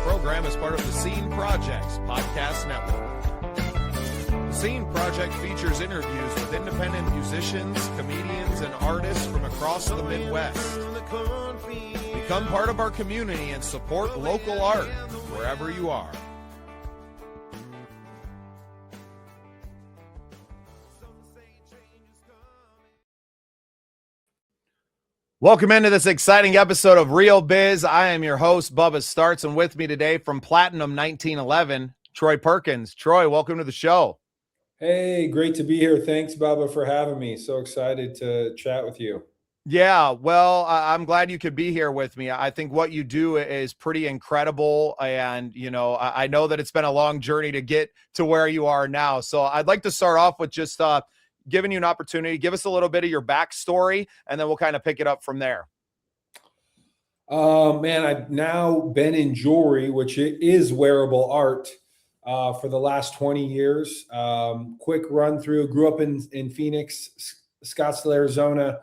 program is part of the Scene Project's podcast network. The Scene Project features interviews with independent musicians, comedians, and artists from across the Midwest. Become part of our community and support local art wherever you are. Welcome into this exciting episode of Real Biz. I am your host, Bubba Startz, and with me today from Platinum 1911, Troy Perkins. Troy, welcome to the show. Hey, great to be here. Thanks, Bubba, for having me. So excited to chat with you. Yeah, well, I'm glad you could be here with me. I think what you do is pretty incredible. And, you know, I know that it's been a long journey to get to where you are now. So I'd like to start off with just giving you an opportunity. Give us a little bit of your backstory, and then we'll kind of pick it up from there. Man, I've now been in jewelry, which is wearable art, for the last 20 years. Quick run through, grew up in Phoenix, Scottsdale, Arizona.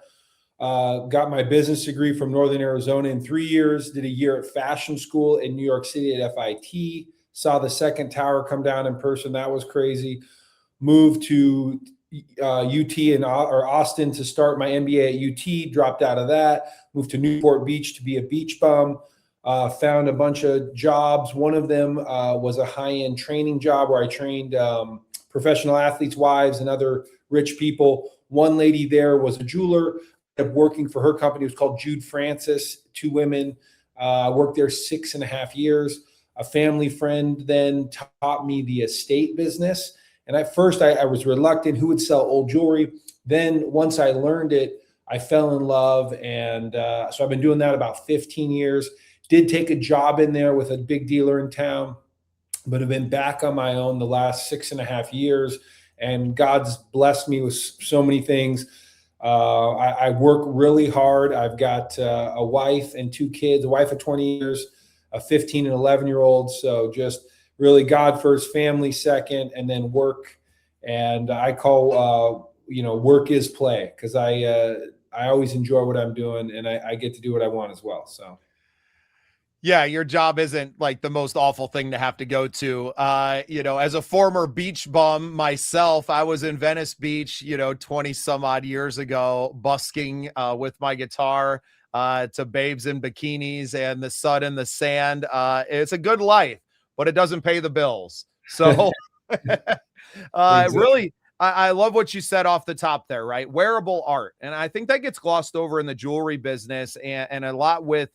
Got my business degree from Northern Arizona in 3 years, did a year at fashion school in New York City at FIT, saw the second tower come down in person. That was crazy. Moved to UT or Austin to start my MBA at UT, dropped out of that, moved to Newport Beach to be a beach bum, found a bunch of jobs. One of them was a high-end training job where I trained professional athletes' wives and other rich people. One lady there was a jeweler, kept working for her company. It was called Jude Francis, two women. Worked there 6.5 years. A family friend then taught me the estate business. And at first I was reluctant. Who would sell old jewelry? Then once I learned it, I fell in love. And so I've been doing that about 15 years. Did take a job in there with a big dealer in town, but have been back on my own the last 6.5 years. And God's blessed me with so many things. I work really hard. I've got a wife and 2 kids, a wife of 20 years, a 15 and 11-year-old. So just really God first, family second, and then work. And I call, work is play, because I always enjoy what I'm doing, and I get to do what I want as well. So. Yeah, your job isn't like the most awful thing to have to go to. As a former beach bum myself, I was in Venice Beach, 20 some odd years ago, busking with my guitar to babes in bikinis and the sun and the sand. It's a good life, but it doesn't pay the bills. So really, I love what you said off the top there, right? Wearable art. And I think that gets glossed over in the jewelry business and a lot with,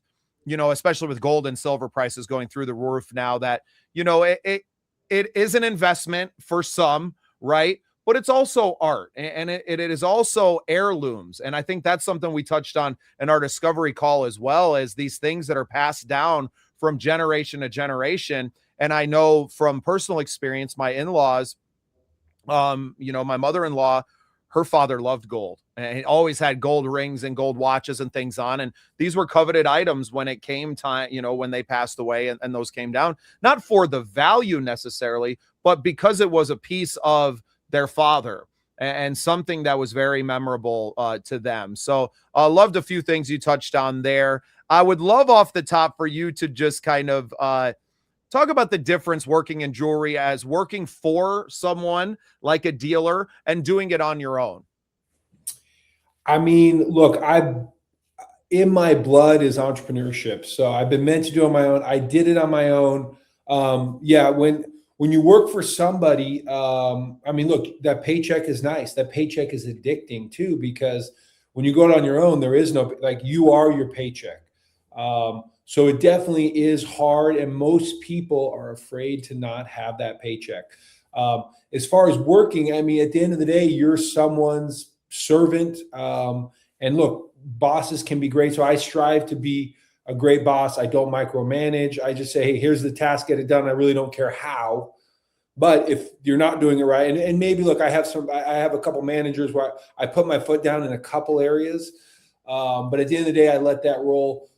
especially with gold and silver prices going through the roof now, that, it is an investment for some, right? But it's also art, and it is also heirlooms. And I think that's something we touched on in our discovery call, as well as these things that are passed down from generation to generation. And I know from personal experience, my in-laws, my mother-in-law, her father loved gold, and he always had gold rings and gold watches and things on. And these were coveted items when it came time, when they passed away, and those came down, not for the value necessarily, but because it was a piece of their father and something that was very memorable to them. So I loved a few things you touched on there. I would love off the top for you to just kind of talk about the difference working in jewelry as working for someone like a dealer and doing it on your own. I mean, look, in my blood is entrepreneurship. So I've been meant to do it on my own. I did it on my own. When you work for somebody, look, that paycheck is nice. That paycheck is addicting too, because when you go out on your own, there is no, you are your paycheck. So it definitely is hard, and most people are afraid to not have that paycheck. As far as working, at the end of the day, you're someone's servant. And look, bosses can be great. So I strive to be a great boss. I don't micromanage. I just say, hey, here's the task, get it done. I really don't care how. But if you're not doing it right, and maybe, look, I have a couple managers where I put my foot down in a couple areas. But at the end of the day, I let that roll.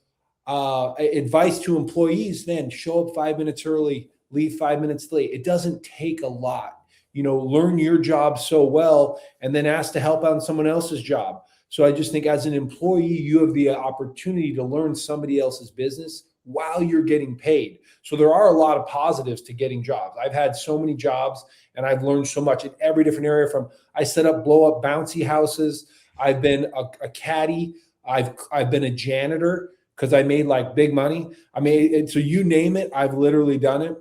Advice to employees, then show up 5 minutes early, leave 5 minutes late. It doesn't take a lot. Learn your job so well, and then ask to help out on someone else's job. So I just think as an employee, you have the opportunity to learn somebody else's business while you're getting paid. So there are a lot of positives to getting jobs. I've had so many jobs and I've learned so much in every different area. From I set up blow up bouncy houses. I've been a caddy. I've been a janitor because I made like big money. I mean, so you name it, I've literally done it.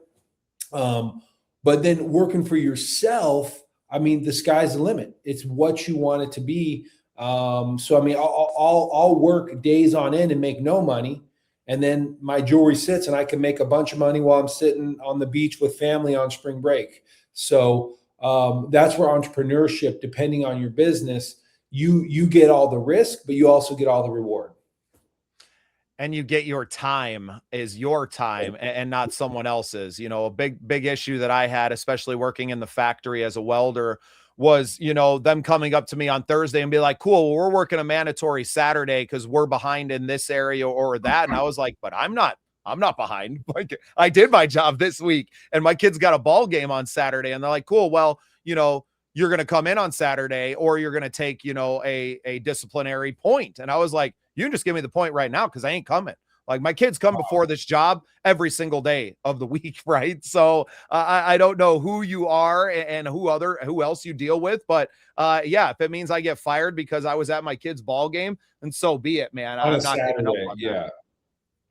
But then working for yourself, I mean, the sky's the limit. It's what you want it to be. So I mean, I'll work days on end and make no money, and then my jewelry sits, and I can make a bunch of money while I'm sitting on the beach with family on spring break. So that's where entrepreneurship, depending on your business, you get all the risk, but you also get all the reward. And you get your time is your time and not someone else's. A big issue that I had, especially working in the factory as a welder, was, them coming up to me on Thursday and be like, cool, we're working a mandatory Saturday because we're behind in this area or that. And I was like, but I'm not behind. Like, I did my job this week and my kid's got a ball game on Saturday. And they're like, cool, well, you're going to come in on Saturday or you're going to take, a disciplinary point. And I was like, you can just give me the point right now because I ain't coming. Like, my kids come before this job every single day of the week, right? So I don't know who you are and who else you deal with, but yeah, if it means I get fired because I was at my kid's ball game, then so be it, man. I'm not giving up on that.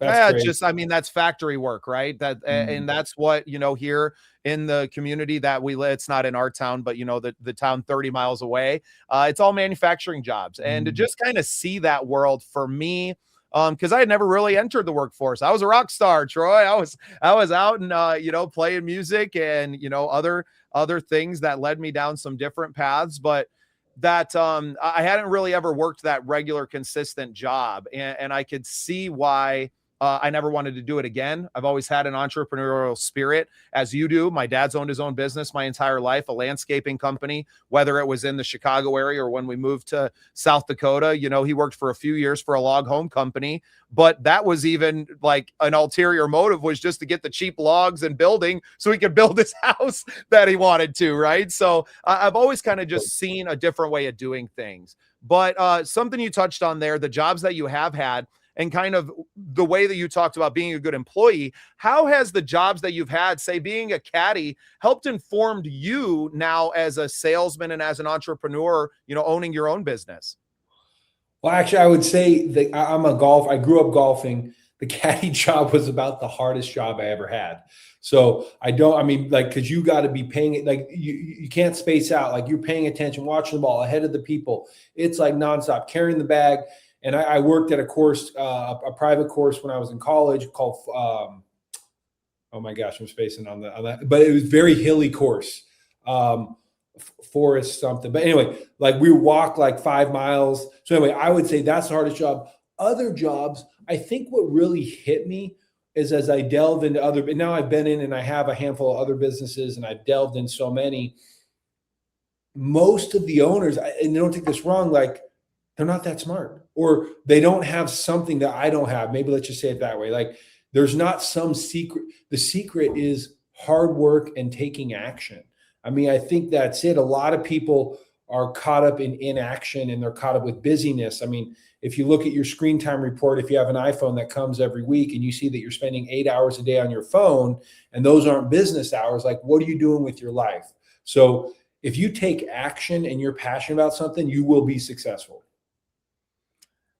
That's factory work, right? And that's what, here in the community that we live, it's not in our town, but the town 30 miles away, it's all manufacturing jobs. And to just kind of see that world for me, because I had never really entered the workforce. I was a rock star, Troy. I was out and playing music and other things that led me down some different paths, but that I hadn't really ever worked that regular, consistent job, and I could see why I never wanted to do it again. I've always had an entrepreneurial spirit, as you do. My dad's owned his own business my entire life, a landscaping company, whether it was in the Chicago area or when we moved to South Dakota. He worked for a few years for a log home company, but that was even like an ulterior motive, was just to get the cheap logs and building so he could build his house that he wanted to, right? So I've always kind of just seen a different way of doing things. But something you touched on there, the jobs that you have had, and kind of the way that you talked about being a good employee, how has the jobs that you've had, say being a caddy, helped informed you now as a salesman and as an entrepreneur, owning your own business? Well, actually, I would say that I grew up golfing. The caddy job was about the hardest job I ever had. So because you got to be paying it, like you can't space out, like you're paying attention, watching the ball ahead of the people. It's like nonstop carrying the bag. And I worked at a course, a private course when I was in college called, oh my gosh, I'm spacing on that, but it was very hilly course, forest something. But anyway, like we walked like 5 miles. So anyway, I would say that's the hardest job. Other jobs, I think what really hit me is as I delved into but now I've been in and I have a handful of other businesses and I've delved in so many. Most of the owners, and don't take this wrong, like, they're not that smart, or they don't have something that I don't have. Maybe let's just say it that way. Like, there's not some secret. The secret is hard work and taking action. I mean, I think that's it. A lot of people are caught up in inaction and they're caught up with busyness. I mean, if you look at your screen time report, if you have an iPhone that comes every week and you see that you're spending 8 hours a day on your phone and those aren't business hours, like, what are you doing with your life? So if you take action and you're passionate about something, you will be successful.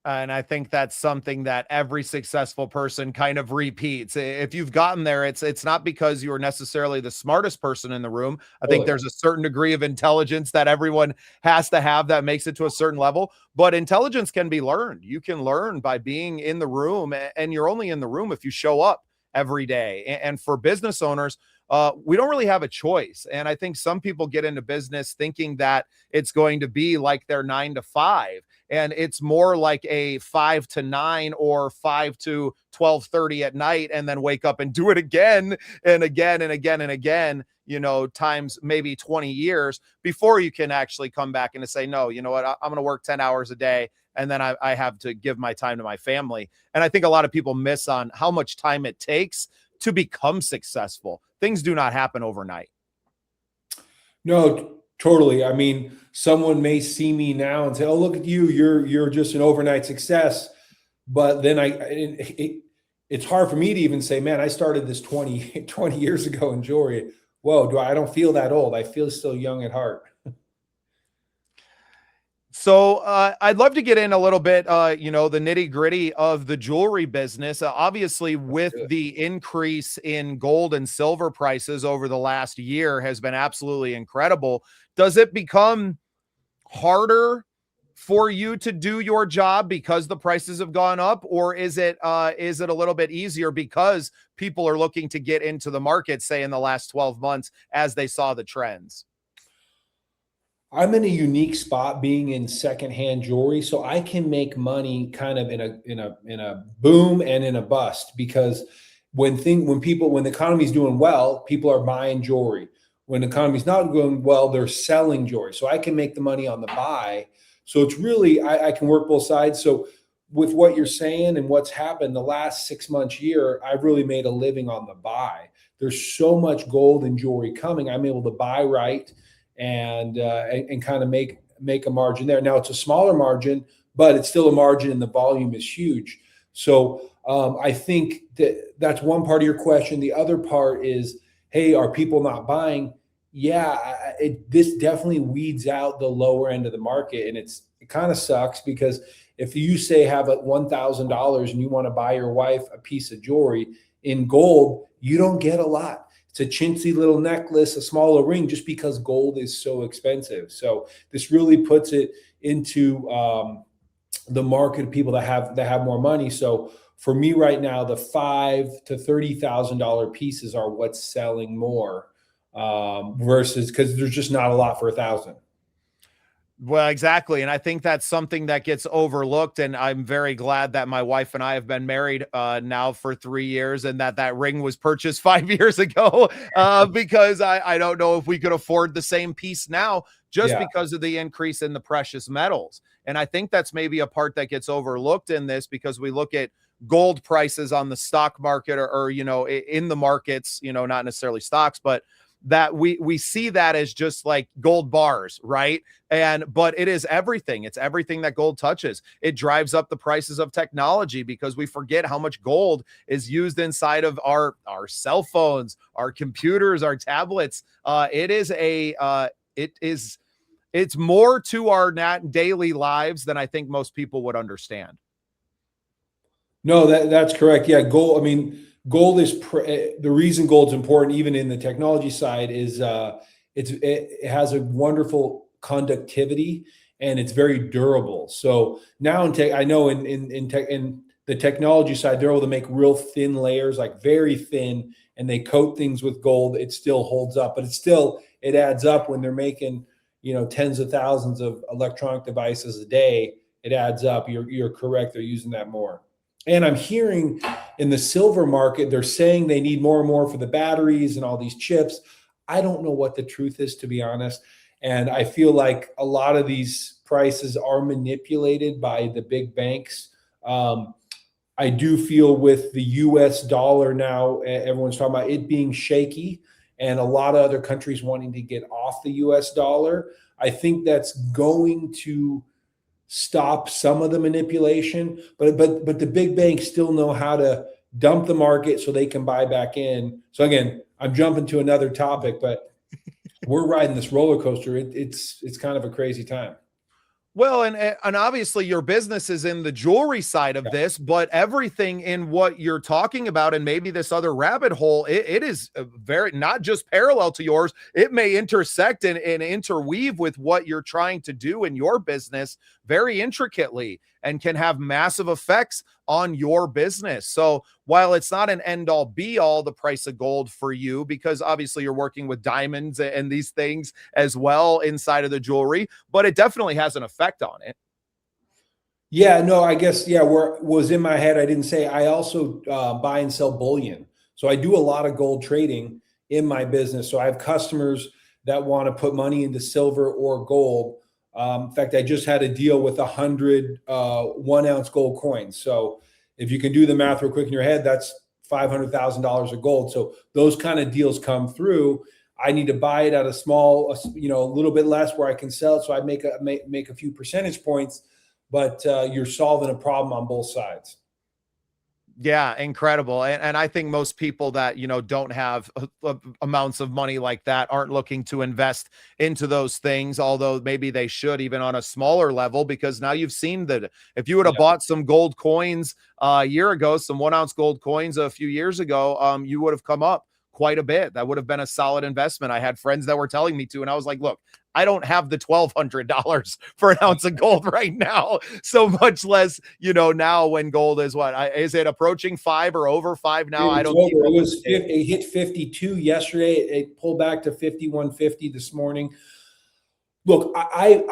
And I think that's something that every successful person kind of repeats. If you've gotten there, it's not because you are necessarily the smartest person in the room. I think there's a certain degree of intelligence that everyone has to have that makes it to a certain level, but intelligence can be learned. You can learn by being in the room, and you're only in the room if you show up every day. And for business owners, we don't really have a choice. And I think some people get into business thinking that it's going to be like their 9 to 5. And it's more like a 5 to 9 or 5 to 12:30 at night, and then wake up and do it again and again and again and again, times maybe 20 years before you can actually come back and to say, no, you know what, I'm going to work 10 hours a day. And then I have to give my time to my family. And I think a lot of people miss on how much time it takes to become successful. Things do not happen overnight. No, totally. I mean, someone may see me now and say, "Oh, look at you! You're just an overnight success." But then it's hard for me to even say, man, I started this 20 years ago in jewelry. Whoa, I don't feel that old. I feel still young at heart. So I'd love to get in a little bit, the nitty gritty of the jewelry business. Obviously, with the increase in gold and silver prices over the last year has been absolutely incredible. Does it become harder for you to do your job because the prices have gone up, or is it a little bit easier because people are looking to get into the market, say in the last 12 months, as they saw the trends? I'm in a unique spot being in secondhand jewelry, so I can make money kind of in a boom and in a bust, because when the economy's doing well, people are buying jewelry. When the economy's not going well, they're selling jewelry. So I can make the money on the buy. So it's really, I can work both sides. So with what you're saying and what's happened the last 6 months, year, I've really made a living on the buy. There's so much gold and jewelry coming. I'm able to buy right and kind of make a margin there. Now it's a smaller margin, but it's still a margin, and the volume is huge. So I think that's one part of your question. The other part is, hey, are people not buying? Yeah, this definitely weeds out the lower end of the market, and it kind of sucks, because if you say have $1,000 and you want to buy your wife a piece of jewelry in gold, you don't get a lot. It's a chintzy little necklace, a smaller ring, just because gold is so expensive. So this really puts it into the market of people that have more money. So for me right now, the $5,000 to $30,000 pieces are what's selling more, versus, because there's just not a lot for $1,000. Well, exactly. And I think that's something that gets overlooked. And I'm very glad that my wife and I have been married now for 3 years, and that ring was purchased 5 years ago, because I don't know if we could afford the same piece now, just because of the increase in the precious metals. And I think that's maybe a part that gets overlooked in this, because we look at gold prices on the stock market, or in the markets, not necessarily stocks, but that we see that as just like gold bars, right? But it is everything. It's everything that gold touches. It drives up the prices of technology, because we forget how much gold is used inside of our cell phones, our computers, our tablets. It's more to our daily lives than I think most people would understand. No, that's correct. Yeah, gold. I mean, gold is the reason gold's important, even in the technology side, is it has a wonderful conductivity, and it's very durable. So now I know in the technology side, they're able to make real thin layers, like very thin, and they coat things with gold. It still holds up, but it adds up when they're making tens of thousands of electronic devices a day. It adds up. You're correct. They're using that more. And I'm hearing in the silver market, they're saying they need more and more for the batteries and all these chips. I don't know what the truth is, to be honest. And I feel like a lot of these prices are manipulated by the big banks. I do feel with the US dollar now, everyone's talking about it being shaky, and a lot of other countries wanting to get off the US dollar. I think that's going to stop some of the manipulation, but the big banks still know how to dump the market so they can buy back in. So again, I'm jumping to another topic, but we're riding this roller coaster. It's kind of a crazy time. Well, and obviously your business is in the jewelry side of this, but everything in what you're talking about, and maybe this other rabbit hole, it is very not just parallel to yours. It may intersect and interweave with what you're trying to do in your business very intricately, and can have massive effects on your business. So while it's not an end all be all, the price of gold for you, because obviously you're working with diamonds and these things as well inside of the jewelry, but it definitely has an effect on it. Yeah, no, I guess, was in my head. I didn't say, I also buy and sell bullion. So I do a lot of gold trading in my business. So I have customers that want to put money into silver or gold. In fact, I just had a deal with 100 1-ounce gold coins. So if you can do the math real quick in your head, that's $500,000 of gold. So those kind of deals come through. I need to buy it at a small, a little bit less where I can sell it. So I make a few percentage points, but you're solving a problem on both sides. Yeah, incredible. And I think most people that, don't have amounts of money like that aren't looking to invest into those things, although maybe they should, even on a smaller level, because now you've seen that if you would have Yeah. bought some gold coins a year ago, some 1 ounce gold coins a few years ago, you would have come up quite a bit. That would have been a solid investment. I had friends that were telling me to, and I was like, look, I don't have the $1,200 for an ounce of gold right now. So much less, now when gold is is it approaching 5 or over 5 now? I don't keep It up with was it hit 52 yesterday. It pulled back to 51.50 this morning. Look, I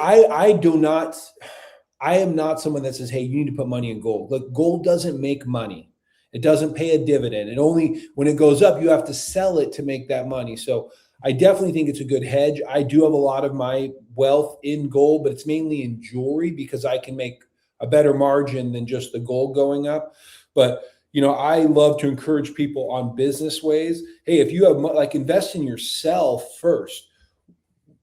am not someone that says, hey, you need to put money in gold. Look, gold doesn't make money. It doesn't pay a dividend. It only, when it goes up, you have to sell it to make that money. So I definitely think it's a good hedge. I do have a lot of my wealth in gold, but it's mainly in jewelry because I can make a better margin than just the gold going up. But I love to encourage people on business ways. Hey, if you have invest in yourself first.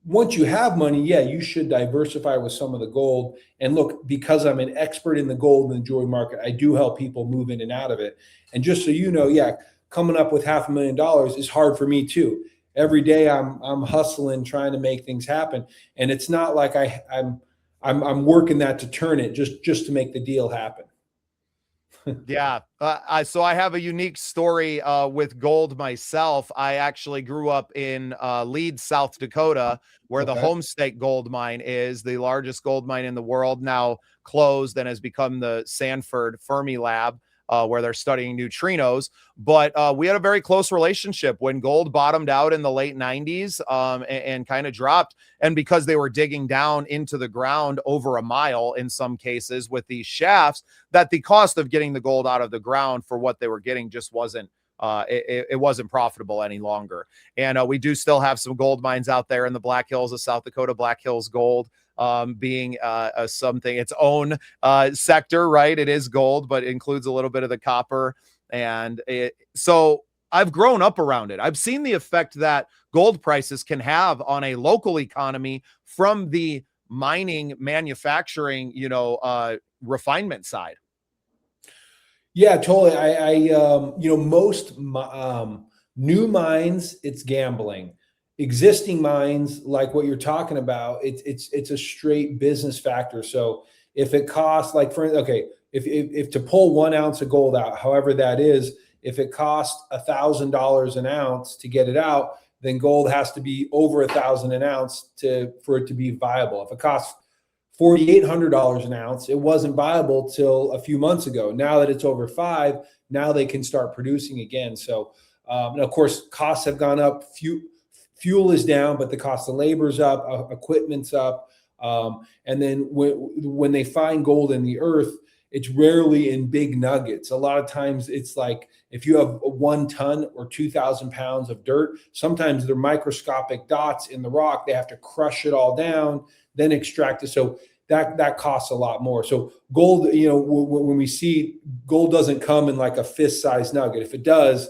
Once you have money, yeah, you should diversify with some of the gold. And look, because I'm an expert in the gold and the jewelry market, I do help people move in and out of it. And just so you know, yeah, coming up with $500,000 is hard for me too. Every day I'm hustling, trying to make things happen. And it's not like I'm working that to turn it just to make the deal happen. Yeah. So I have a unique story with gold myself. I actually grew up in Leeds, South Dakota, where the Okay. Homestake gold mine is the largest gold mine in the world, now closed and has become the Sanford Fermi Lab. Where they're studying neutrinos. But we had a very close relationship when gold bottomed out in the late 90s and kind of dropped. And because they were digging down into the ground over a mile in some cases with these shafts, that the cost of getting the gold out of the ground for what they were getting just wasn't it wasn't profitable any longer. And we do still have some gold mines out there in the Black Hills of South Dakota, Black Hills Gold being something its own sector, right? It is gold, but it includes a little bit of the copper. And so I've grown up around it. I've seen the effect that gold prices can have on a local economy from the mining, manufacturing, refinement side. Yeah, totally. Most new mines, it's gambling. Existing mines, like what you're talking about, it's a straight business factor. So if it costs, if to pull 1 ounce of gold out, however that is, if it costs $1,000 an ounce to get it out, then gold has to be over $1,000 an ounce for it to be viable. If it costs $4,800 an ounce, it wasn't viable till a few months ago. Now that it's over 5, now they can start producing again. So, and of course, costs have gone up. Fuel is down, but the cost of labor is up, equipment's up. And then when they find gold in the earth, it's rarely in big nuggets. A lot of times it's like if you have 1 ton or 2,000 pounds of dirt, sometimes they're microscopic dots in the rock. They have to crush it all down, then extract it. So that costs a lot more. So gold, when we see gold doesn't come in like a fist-sized nugget. If it does,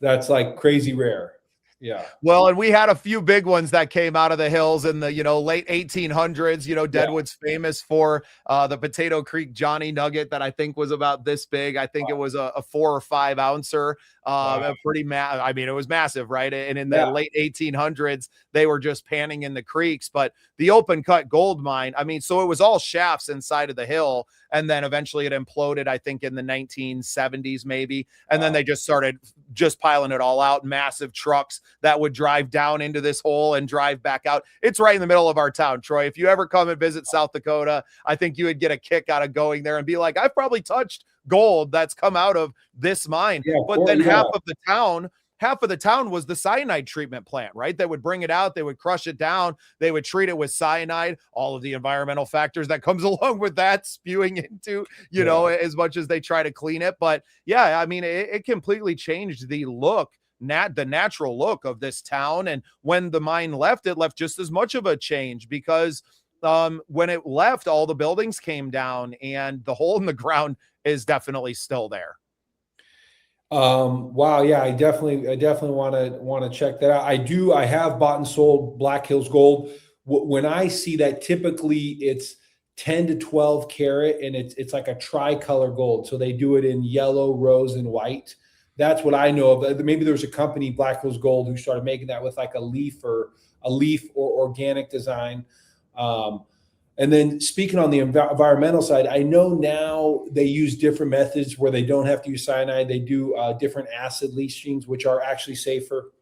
that's like crazy rare. Yeah. Well, and we had a few big ones that came out of the hills in the, late 1800s. Deadwood's famous for the Potato Creek Johnny Nugget that I think was about this big. I think it was a 4 or 5 ouncer. Wow. It was massive, right? And in the late 1800s, they were just panning in the creeks. But the open cut gold mine, so it was all shafts inside of the hill. And then eventually it imploded, I think, in the 1970s, maybe. And then they just started just piling it all out, massive trucks that would drive down into this hole and drive back out. It's right in the middle of our town, Troy. If you ever come and visit South Dakota, I think you would get a kick out of going there and be like, I've probably touched gold that's come out of this mine. But then half of the town was the cyanide treatment plant, right? They would bring it out, they would crush it down, they would treat it with cyanide, all of the environmental factors that comes along with that spewing into, as much as they try to clean it. But yeah, it completely changed the look, the natural look of this town. And when the mine left, it left just as much of a change because when it left, all the buildings came down and the hole in the ground is definitely still there. Wow. Yeah, I definitely want to check that out. I have bought and sold Black Hills Gold. When I see that, typically it's 10 to 12 karat, and it's like a tricolor gold. So they do it in yellow, rose, and white. That's what I know of. Maybe there's a company, Black Rose Gold, who started making that with like a leaf or organic design. And then speaking on the environmental side, I know now they use different methods where they don't have to use cyanide. They do different acid leachings, which are actually safer.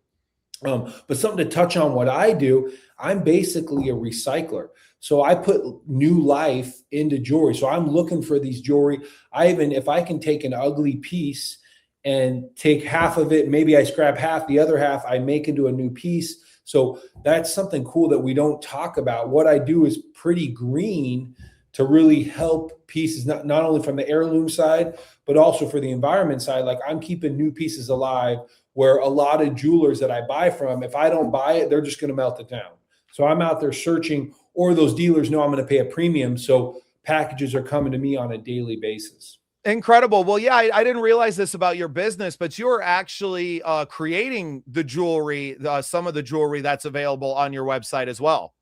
But something to touch on what I do, I'm basically a recycler. So I put new life into jewelry. So I'm looking for these jewelry. If I can take an ugly piece and take half of it, maybe I scrap half, the other half I make into a new piece. So that's something cool that we don't talk about. What I do is pretty green to really help pieces, not only from the heirloom side, but also for the environment side. Like I'm keeping new pieces alive, where a lot of jewelers that I buy from, if I don't buy it, they're just going to melt it down. So I'm out there searching, or those dealers know I'm going to pay a premium. So packages are coming to me on a daily basis. Incredible. Well, yeah, I didn't realize this about your business, but you're actually creating the jewelry, some of the jewelry that's available on your website as well.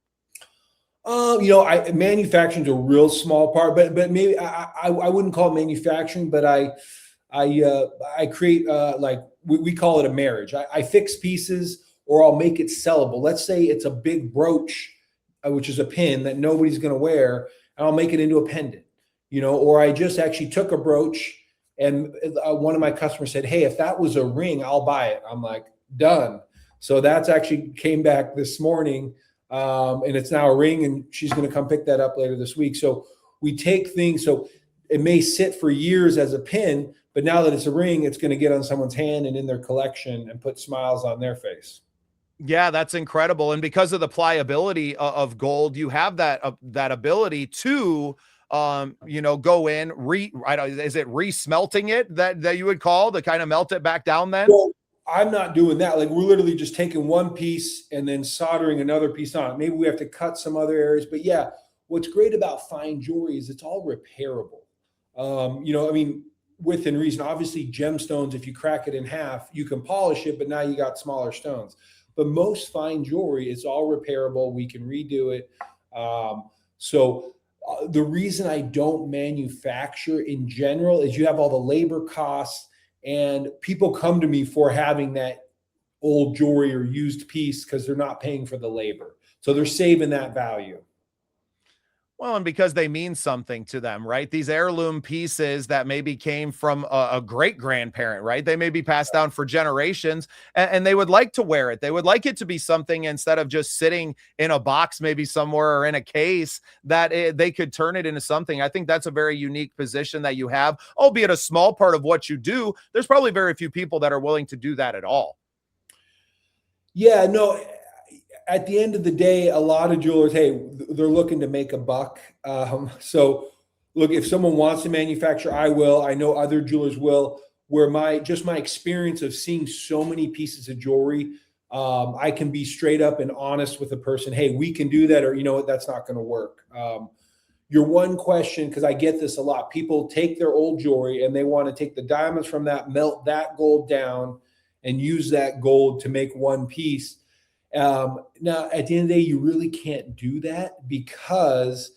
Manufacturing is a real small part, but maybe I wouldn't call it manufacturing, but I create like we call it a marriage. I fix pieces, or I'll make it sellable. Let's say it's a big brooch, which is a pin that nobody's going to wear, and I'll make it into a pendant. Or I just actually took a brooch, and one of my customers said, "Hey, if that was a ring, I'll buy it." I'm like, done. So that's actually came back this morning, and it's now a ring, and she's going to come pick that up later this week. So we take things, so it may sit for years as a pin, but now that it's a ring, it's going to get on someone's hand and in their collection and put smiles on their face. Yeah, that's incredible. And because of the pliability of gold, you have that ability to go in, is it re-smelting it that you would call to kind of melt it back down then? Well, I'm not doing that. Like we're literally just taking one piece and then soldering another piece on it. Maybe we have to cut some other areas, but yeah, what's great about fine jewelry is it's all repairable. Within reason. Obviously gemstones, if you crack it in half, you can polish it, but now you got smaller stones. But most fine jewelry is all repairable. We can redo it. The reason I don't manufacture in general is you have all the labor costs, and people come to me for having that old jewelry or used piece because they're not paying for the labor. So they're saving that value. Well, and because they mean something to them, right? These heirloom pieces that maybe came from a great grandparent, right? They may be passed down for generations, and they would like to wear it. They would like it to be something instead of just sitting in a box, maybe somewhere, or in a case that they could turn it into something. I think that's a very unique position that you have, albeit a small part of what you do. There's probably very few people that are willing to do that at all. Yeah, no. At the end of the day, a lot of jewelers, hey, they're looking to make a buck. So look, if someone wants to manufacture, I will. I know other jewelers will. Where my experience of seeing so many pieces of jewelry, I can be straight up and honest with a person. Hey, we can do that, or you know what, that's not going to work. Your one question, because I get this a lot, people take their old jewelry and they want to take the diamonds from that, melt that gold down, and use that gold to make one piece. Now, at the end of the day, you really can't do that, because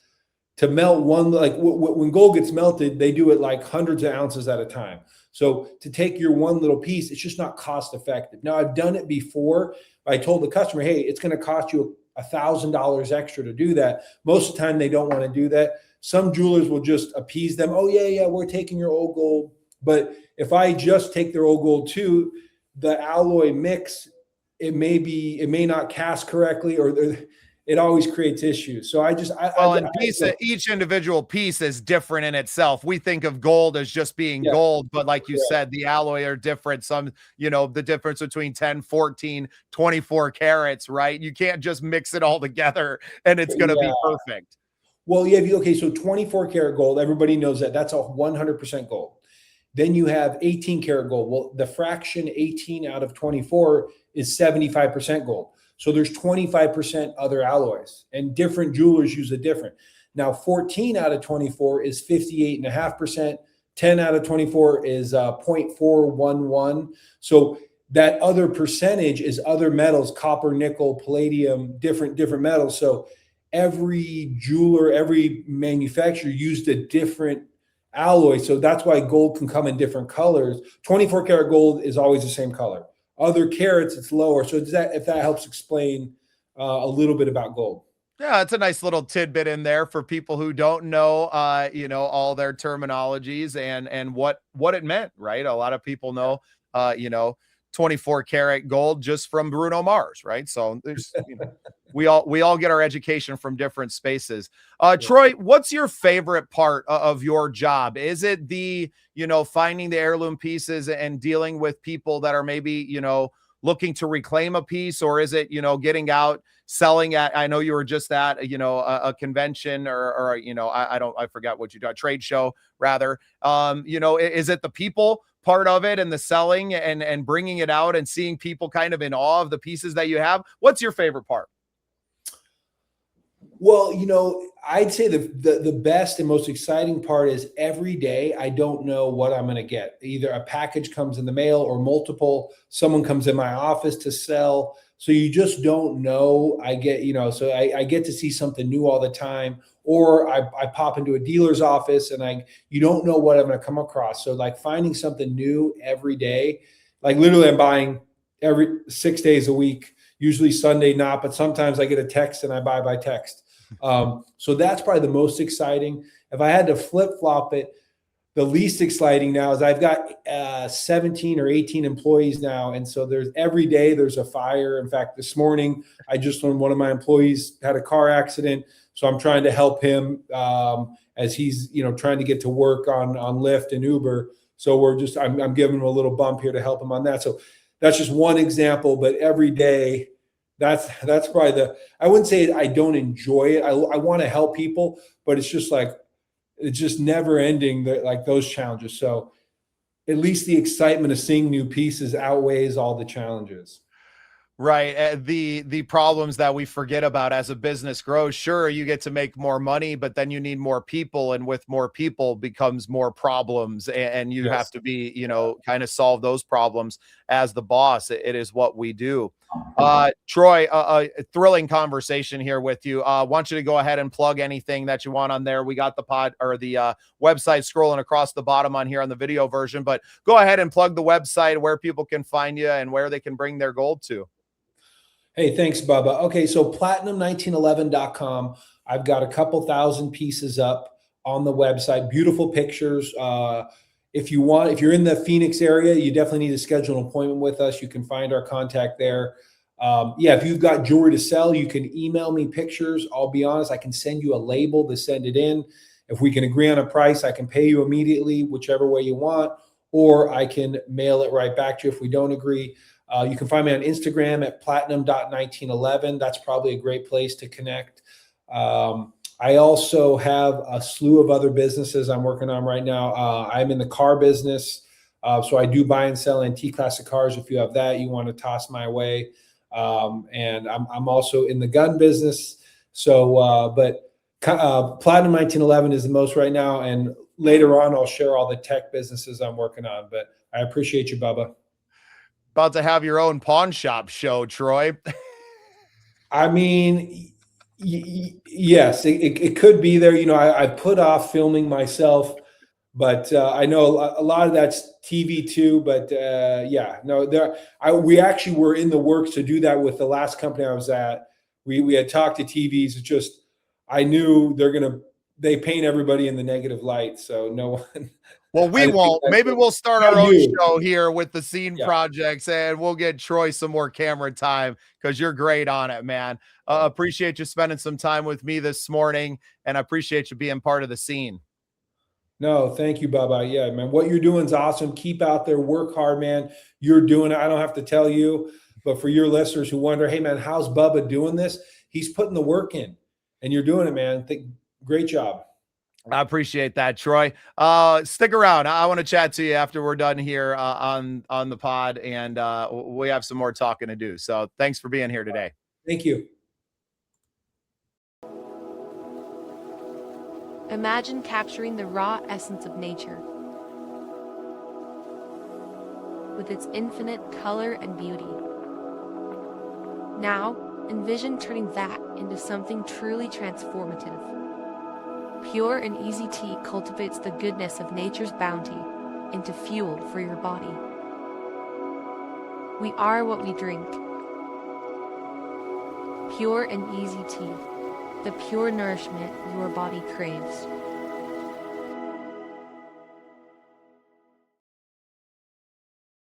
to melt one, like when gold gets melted, they do it like hundreds of ounces at a time. So to take your one little piece, it's just not cost effective. Now, I've done it before. I told the customer, hey, it's going to cost you $1,000 extra to do that. Most of the time, they don't want to do that. Some jewelers will just appease them. Oh, yeah, we're taking your old gold. But if I just take their old gold too, the alloy mix, it may not cast correctly, or it always creates issues. So each individual piece is different in itself. We think of gold as just being gold, but like you said, the alloy are different. Some, the difference between 10, 14, 24 carats, right? You can't just mix it all together and it's going to be perfect. Well, so 24 karat gold, everybody knows that's a 100% gold. Then you have 18 karat gold. Well, the fraction 18 out of 24 is 75% gold. So there's 25% other alloys, and different jewelers use it different. Now, 14 out of 24 is 58.5%. 10 out of 24 is 0.411. So that other percentage is other metals, copper, nickel, palladium, different metals. So every jeweler, every manufacturer used a different alloy. So that's why gold can come in different colors. 24 karat gold is always the same color. Other carats, it's lower. So if that helps explain a little bit about gold. Yeah, it's a nice little tidbit in there for people who don't know, all their terminologies and what it meant, right? A lot of people know, uh, you know, 24 karat gold just from Bruno Mars, right? So there's, we all get our education from different spaces. Troy, what's your favorite part of your job? Is it the, finding the heirloom pieces and dealing with people that are maybe, looking to reclaim a piece, or is it, getting out selling at, I know you were just at, a convention or I forgot what you do, a trade show rather. Is it the people part of it and the selling and bringing it out and seeing people kind of in awe of the pieces that you have? What's your favorite part? Well, I'd say the best and most exciting part is every day I don't know what I'm going to get. Either a package comes in the mail or multiple, someone comes in my office to sell. So you just don't know. I get to see something new all the time, or I pop into a dealer's office and you don't know what I'm going to come across. So like finding something new every day, like literally I'm buying every 6 days a week, usually Sunday not, but sometimes I get a text and I buy by text. So that's probably the most exciting. If I had to flip flop it, the least exciting now is I've got 17 or 18 employees now. And so every day there's a fire. In fact, this morning, I just learned one of my employees had a car accident. So I'm trying to help him as he's, trying to get to work on Lyft and Uber. So I'm giving him a little bump here to help him on that. So that's just one example, but every day, that's probably I wouldn't say I don't enjoy it. I want to help people, but it's just never ending, like those challenges. So at least the excitement of seeing new pieces outweighs all the challenges. Right. The problems that we forget about as a business grows. Sure, you get to make more money, but then you need more people, and with more people becomes more problems, and you have Yes. to be, kind of solve those problems as the boss. It is what we do. Troy, a thrilling conversation here with you. Want you to go ahead and plug anything that you want on there. We got the website scrolling across the bottom on here on the video version, but go ahead and plug the website, where people can find you and where they can bring their gold to. Hey, thanks, Bubba. Okay, so platinum1911.com. I've got a couple thousand pieces up on the website, beautiful pictures. If you're in the Phoenix area, you definitely need to schedule an appointment with us. You can find our contact there. If you've got jewelry to sell, you can email me pictures. I'll be honest, I can send you a label to send it in. If we can agree on a price, I can pay you immediately, whichever way you want, or I can mail it right back to you if we don't agree. You can find me on Instagram at platinum.1911. That's probably a great place to connect. I also have a slew of other businesses I'm working on right now. I'm in the car business. So I do buy and sell antique classic cars. If you have that, you want to toss my way. And I'm also in the gun business. So, Platinum 1911 is the most right now. And later on, I'll share all the tech businesses I'm working on. But I appreciate you, Bubba. About to have your own pawn shop show, Troy. I mean, yes, it could be there. I put off filming myself, but I know a lot of that's TV too. But we actually were in the works to do that with the last company I was at. We had talked to TVs. It's just I knew they paint everybody in the negative light, so no one. Well, we won't. Maybe we'll start our own show here with the scene projects, and we'll get Troy some more camera time because you're great on it, man. Appreciate you spending some time with me this morning, and I appreciate you being part of the scene. No, thank you, Bubba. Yeah, man, what you're doing is awesome. Keep out there, work hard, man. You're doing it. I don't have to tell you, but for your listeners who wonder, hey, man, how's Bubba doing this? He's putting the work in, and you're doing it, man. Great job. I appreciate that, Troy. Stick around. I want to chat to you after we're done here on the pod, and we have some more talking to do. So thanks for being here today. Thank you. Imagine capturing the raw essence of nature with its infinite color and beauty. Now, Envision turning that into something truly transformative. Pure and easy tea cultivates the goodness of nature's bounty into fuel for your body. We are what we drink. Pure and easy tea, the pure nourishment your body craves.